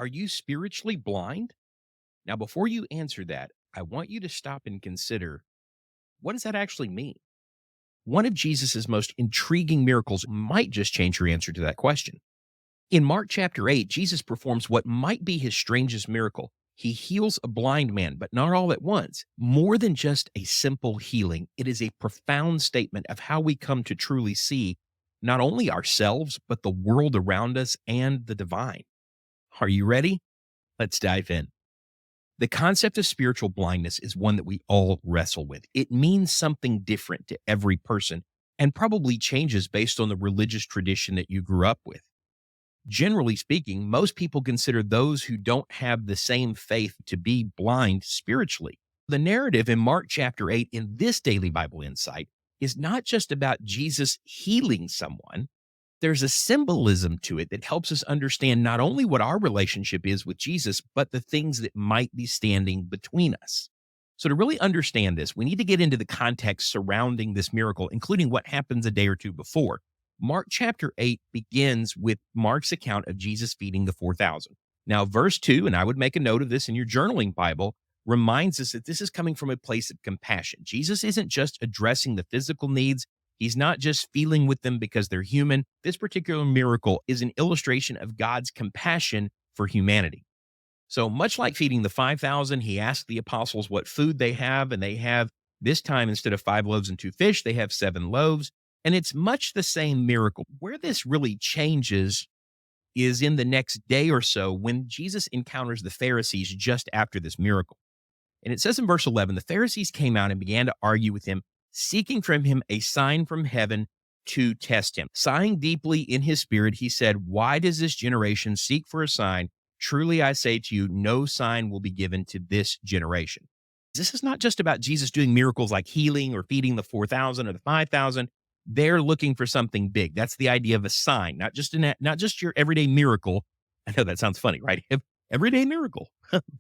Are you spiritually blind? Now, before you answer that, I want you to stop and consider, what does that actually mean? One of Jesus's most intriguing miracles might just change your answer to that question. In Mark chapter 8, Jesus performs what might be his strangest miracle. He heals a blind man, but not all at once. More than just a simple healing, it is a profound statement of how we come to truly see not only ourselves, but the world around us and the divine. Are you ready? Let's dive in. The concept of spiritual blindness is one that we all wrestle with. It means something different to every person and probably changes based on the religious tradition that you grew up with. Generally speaking, most people consider those who don't have the same faith to be blind spiritually. The narrative in Mark chapter 8 in this daily Bible insight is not just about Jesus healing someone. There's a symbolism to it that helps us understand not only what our relationship is with Jesus, but the things that might be standing between us. So, to really understand this, we need to get into the context surrounding this miracle, including what happens a day or two before. Mark chapter 8 begins with Mark's account of Jesus feeding the 4,000. Now, verse 2, and I would make a note of this in your journaling Bible, reminds us that this is coming from a place of compassion. Jesus isn't just addressing the physical needs. He's not just feeling with them because they're human. This particular miracle is an illustration of God's compassion for humanity. So much like feeding the 5,000, he asked the apostles what food they have, and they have this time, instead of 5 loaves and 2 fish, they have 7 loaves. And it's much the same miracle. Where this really changes is in the next day or so when Jesus encounters the Pharisees just after this miracle. And it says in verse 11, the Pharisees came out and began to argue with him, seeking from him a sign from heaven to test him. Sighing deeply in his spirit, he said, "Why does this generation seek for a sign? Truly I say to you, no sign will be given to this generation." This is not just about Jesus doing miracles like healing or feeding the 4,000 or the 5,000. They're looking for something big. That's the idea of a sign, not just your everyday miracle. I know that sounds funny, right? Everyday miracle.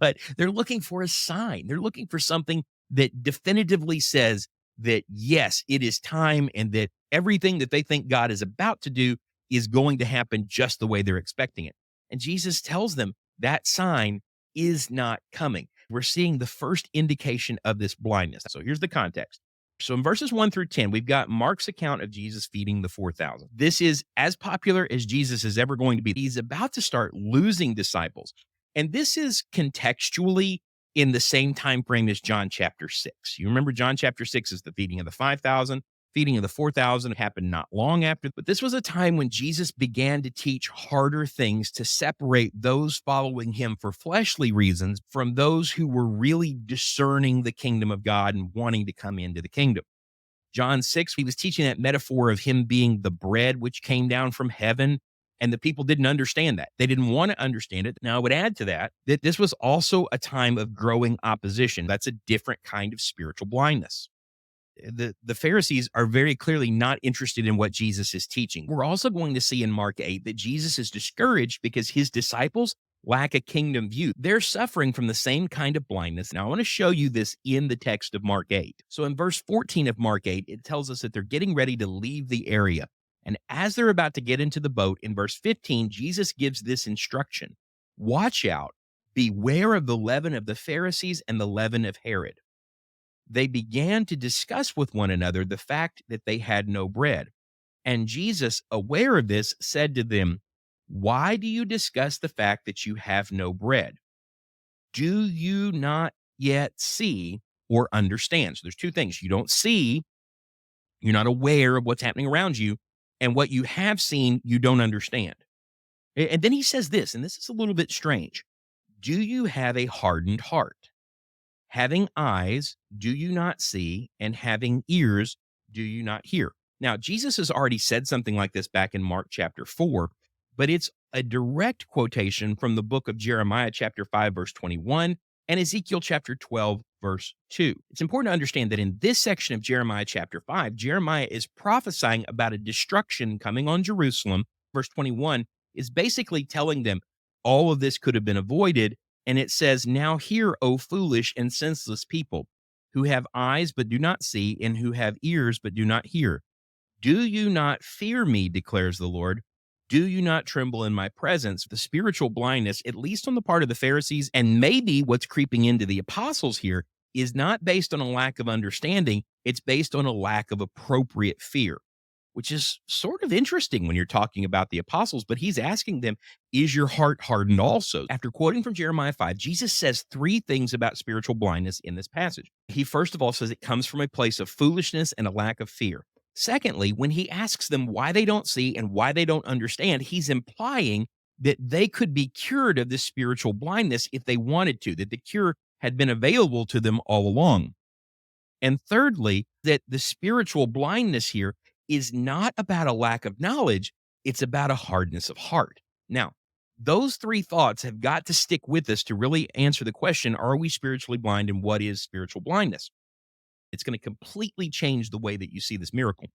But they're looking for a sign. They're looking for something that definitively says that, yes, it is time, and that everything that they think God is about to do is going to happen just the way they're expecting it. And Jesus tells them that sign is not coming. We're seeing the first indication of this blindness. So here's the context. So in verses 1 through 10, we've got Mark's account of Jesus feeding the 4,000. This is as popular as Jesus is ever going to be. He's about to start losing disciples. And this is contextually in the same time frame as John chapter 6. You remember John chapter 6 is the feeding of the 5,000. Feeding of the 4,000 happened not long after, but this was a time when Jesus began to teach harder things to separate those following him for fleshly reasons from those who were really discerning the kingdom of God and wanting to come into the kingdom. John 6, he was teaching that metaphor of him being the bread which came down from heaven, and the people didn't understand that. They didn't want to understand it. Now, I would add to that that this was also a time of growing opposition. That's a different kind of spiritual blindness. The Pharisees are very clearly not interested in what Jesus is teaching. We're also going to see in Mark 8 that Jesus is discouraged because his disciples lack a kingdom view. They're suffering from the same kind of blindness. Now, I want to show you this in the text of Mark 8. So in verse 14 of Mark 8, it tells us that they're getting ready to leave the area. And as they're about to get into the boat, in verse 15, Jesus gives this instruction: "Watch out, beware of the leaven of the Pharisees and the leaven of Herod." They began to discuss with one another the fact that they had no bread. And Jesus, aware of this, said to them, "Why do you discuss the fact that you have no bread? Do you not yet see or understand?" So there's two things. You don't see, you're not aware of what's happening around you, and what you have seen, you don't understand. And then he says this, and this is a little bit strange. "Do you have a hardened heart? Having eyes, do you not see? And having ears, do you not hear?" Now, Jesus has already said something like this back in Mark chapter 4, but it's a direct quotation from the book of Jeremiah chapter 5, verse 21, and Ezekiel chapter 12, verse 2. It's important to understand that in this section of Jeremiah chapter 5, Jeremiah is prophesying about a destruction coming on Jerusalem. Verse 21 is basically telling them all of this could have been avoided. And it says, "Now hear, O foolish and senseless people, who have eyes but do not see, and who have ears but do not hear. Do you not fear me, declares the Lord? Do you not tremble in my presence? The spiritual blindness, at least on the part of the Pharisees, and maybe what's creeping into the apostles here, is not based on a lack of understanding. It's based on a lack of appropriate fear, which is sort of interesting when you're talking about the apostles. But he's asking them, is your heart hardened also? After quoting from Jeremiah 5, Jesus says three things about spiritual blindness in this passage. He first of all says it comes from a place of foolishness and a lack of fear. Secondly, when he asks them why they don't see and why they don't understand, he's implying that they could be cured of this spiritual blindness if they wanted to, that the cure had been available to them all along. And thirdly, that the spiritual blindness here is not about a lack of knowledge, it's about a hardness of heart. Now, those three thoughts have got to stick with us to really answer the question, are we spiritually blind and what is spiritual blindness? It's going to completely change the way that you see this miracle.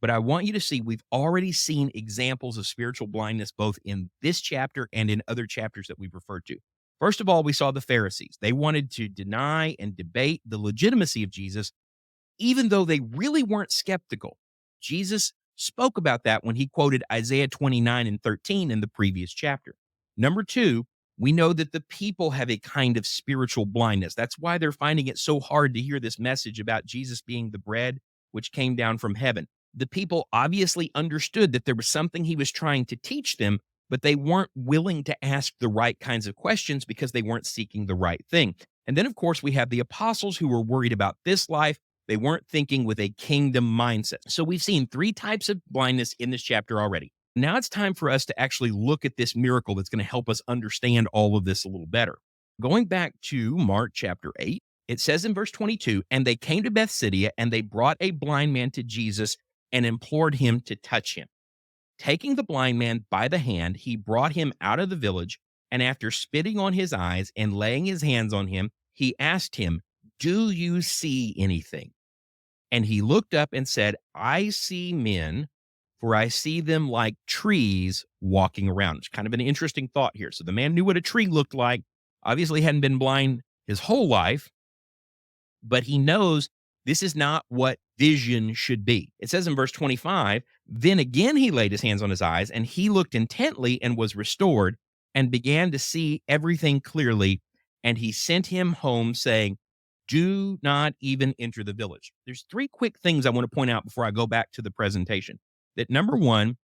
But I want you to see we've already seen examples of spiritual blindness both in this chapter and in other chapters that we've referred to. First of all, we saw the Pharisees. They wanted to deny and debate the legitimacy of Jesus, even though they really weren't skeptical. Jesus spoke about that when he quoted Isaiah 29 and 13 in the previous chapter. Number two, we know that the people have a kind of spiritual blindness. That's why they're finding it so hard to hear this message about Jesus being the bread which came down from heaven. The people obviously understood that there was something he was trying to teach them, but they weren't willing to ask the right kinds of questions because they weren't seeking the right thing. And then, of course, we have the apostles who were worried about this life. They weren't thinking with a kingdom mindset. So we've seen three types of blindness in this chapter already. Now it's time for us to actually look at this miracle that's going to help us understand all of this a little better. Going back to Mark chapter 8, it says in verse 22, and they came to Bethsaida, and they brought a blind man to Jesus and implored him to touch him. Taking the blind man by the hand, he brought him out of the village, and after spitting on his eyes and laying his hands on him, he asked him, do you see anything? And he looked up and said, I see men, for I see them like trees walking around. It's kind of an interesting thought here. So the man knew what a tree looked like, obviously hadn't been blind his whole life, but he knows this is not what vision should be. It says in verse 25, then again he laid his hands on his eyes, and he looked intently and was restored and began to see everything clearly. And he sent him home, saying, do not even enter the village. There's three quick things I want to point out before I go back to the presentation. That number one,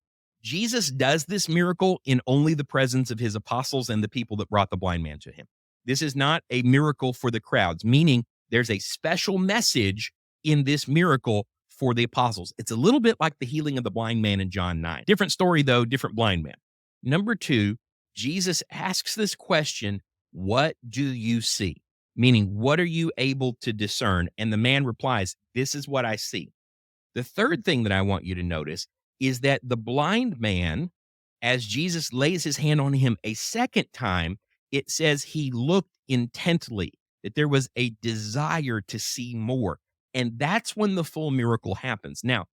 Jesus does this miracle in only the presence of his apostles and the people that brought the blind man to him. This is not a miracle for the crowds, meaning there's a special message in this miracle for the apostles. It's a little bit like the healing of the blind man in John 9. Different story, though, different blind man. Number two, Jesus asks this question, what do you see? Meaning, what are you able to discern? And the man replies, this is what I see. The third thing that I want you to notice is that the blind man, as Jesus lays his hand on him a second time, it says he looked intently, that there was a desire to see more. And that's when the full miracle happens. Now,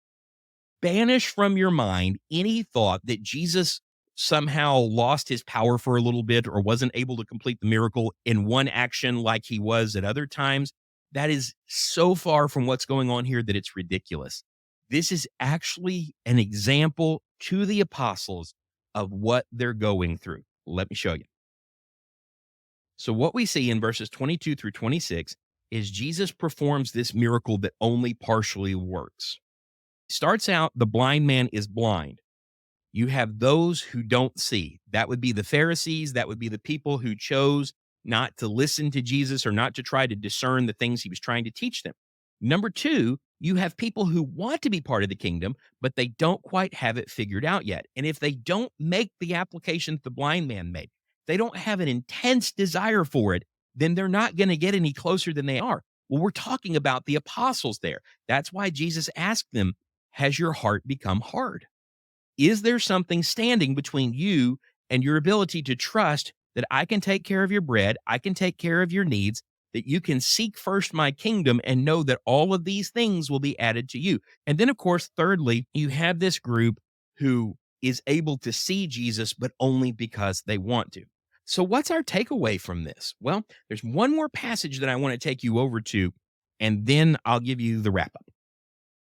banish from your mind any thought that Jesus somehow lost his power for a little bit or wasn't able to complete the miracle in one action like he was at other times. That is so far from what's going on here that it's ridiculous. This is actually an example to the apostles of what they're going through. Let me show you. So what we see in verses 22 through 26 is Jesus performs this miracle that only partially works. Starts out, the blind man is blind. You have those who don't see. That would be the Pharisees. That would be the people who chose not to listen to Jesus or not to try to discern the things he was trying to teach them. Number two, you have people who want to be part of the kingdom, but they don't quite have it figured out yet. And if they don't make the application that the blind man made, they don't have an intense desire for it, then they're not going to get any closer than they are. Well, we're talking about the apostles there. That's why Jesus asked them, has your heart become hard? Is there something standing between you and your ability to trust that I can take care of your bread, I can take care of your needs, that you can seek first my kingdom and know that all of these things will be added to you? And then, of course, thirdly, you have this group who is able to see Jesus, but only because they want to. So what's our takeaway from this? Well, there's one more passage that I want to take you over to, and then I'll give you the wrap up.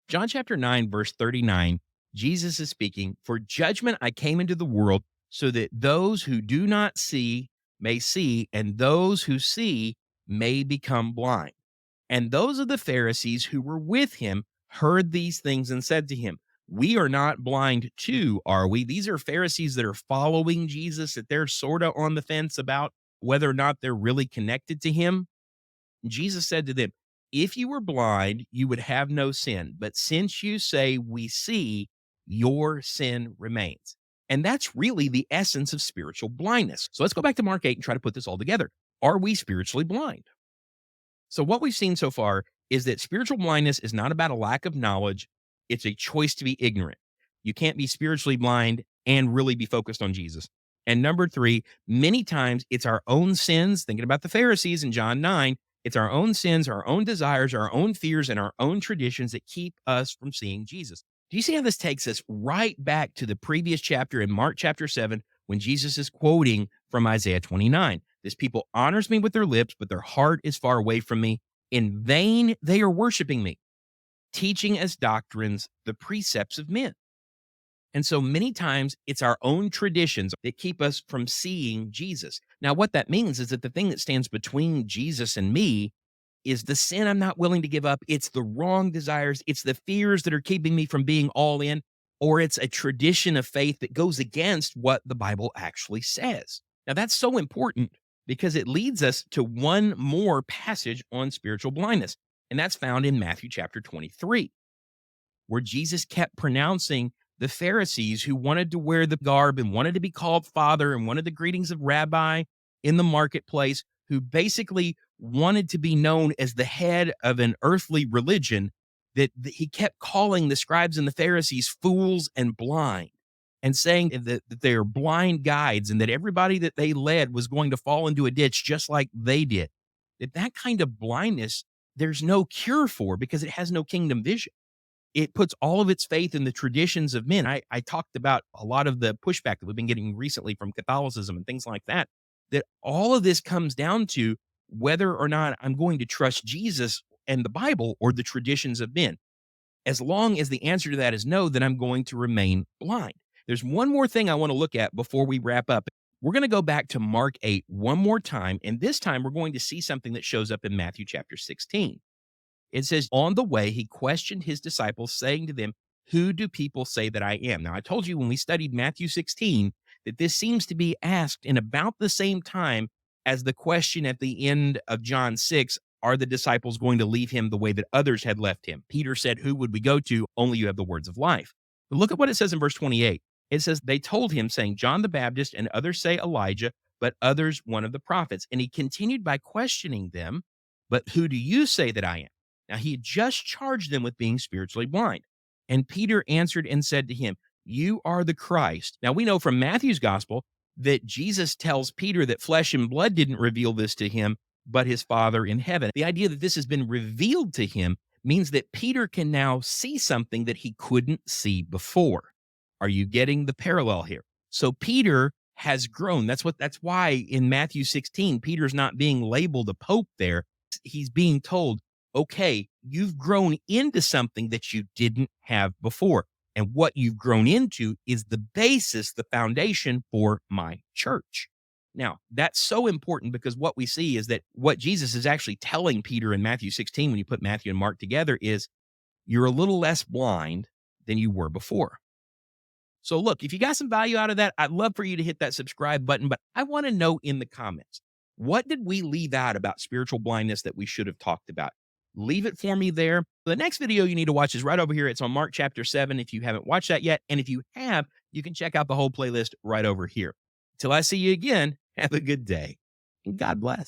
John chapter 9, verse 39, Jesus is speaking, "For judgment I came into the world so that those who do not see may see, and those who see may become blind." And those of the Pharisees who were with him heard these things and said to him, "We are not blind too, are we?" These are Pharisees that are following Jesus, that they're sort of on the fence about whether or not they're really connected to him. Jesus said to them, "If you were blind, you would have no sin. But since you say we see, your sin remains." And that's really the essence of spiritual blindness. So let's go back to Mark 8 and try to put this all together. Are we spiritually blind? So, what we've seen so far is that spiritual blindness is not about a lack of knowledge, it's a choice to be ignorant. You can't be spiritually blind and really be focused on Jesus. And number three, many times it's our own sins, thinking about the Pharisees in John 9, it's our own sins, our own desires, our own fears, and our own traditions that keep us from seeing Jesus. Do you see how this takes us right back to the previous chapter in Mark chapter 7 when Jesus is quoting from Isaiah 29? "This people honors me with their lips, but their heart is far away from me. In vain they are worshiping me, teaching as doctrines the precepts of men." And so many times it's our own traditions that keep us from seeing Jesus. Now, what that means is that the thing that stands between Jesus and me is the sin I'm not willing to give up. It's the wrong desires. It's the fears that are keeping me from being all in, or it's a tradition of faith that goes against what the Bible actually says. Now, that's so important because it leads us to one more passage on spiritual blindness, and that's found in Matthew chapter 23, where Jesus kept pronouncing the Pharisees who wanted to wear the garb and wanted to be called father and wanted the greetings of rabbi in the marketplace, who basically wanted to be known as the head of an earthly religion, that he kept calling the scribes and the Pharisees fools and blind, and saying that they are blind guides and that everybody that they led was going to fall into a ditch just like they did. That kind of blindness, there's no cure for because it has no kingdom vision. It puts all of its faith in the traditions of men. I talked about a lot of the pushback that we've been getting recently from Catholicism and things like that, that all of this comes down to whether or not I'm going to trust Jesus and the Bible or the traditions of men. As long as the answer to that is no, then I'm going to remain blind. There's one more thing I want to look at before we wrap up. We're going to go back to Mark 8 one more time, and this time we're going to see something that shows up in Matthew chapter 16. It says, "On the way, he questioned his disciples, saying to them, 'Who do people say that I am?'" Now, I told you when we studied Matthew 16 that this seems to be asked in about the same time as the question at the end of John 6, "Are the disciples going to leave him the way that others had left him?" Peter said, "Who would we go to? Only you have the words of life." But look at what it says in verse 28. It says, "They told him, saying, 'John the Baptist, and others say Elijah, but others one of the prophets.' And he continued by questioning them, 'But who do you say that I am?'" Now, he had just charged them with being spiritually blind. And Peter answered and said to him, "You are the Christ." Now, we know from Matthew's gospel that Jesus tells Peter that flesh and blood didn't reveal this to him, but his Father in heaven. The idea that this has been revealed to him means that Peter can now see something that he couldn't see before. Are you getting the parallel here? So Peter has grown. That's why in Matthew 16, Peter's not being labeled a pope there. He's being told, okay, you've grown into something that you didn't have before. And what you've grown into is the basis, the foundation for my church. Now, that's so important because what we see is that what Jesus is actually telling Peter in Matthew 16, when you put Matthew and Mark together, is you're a little less blind than you were before. So look, if you got some value out of that, I'd love for you to hit that subscribe button, but I want to know in the comments, what did we leave out about spiritual blindness that we should have talked about? Leave it for me there. The next video you need to watch is right over here. It's on Mark chapter 7 if you haven't watched that yet. And if you have, you can check out the whole playlist right over here. Till I see you again, have a good day and God bless.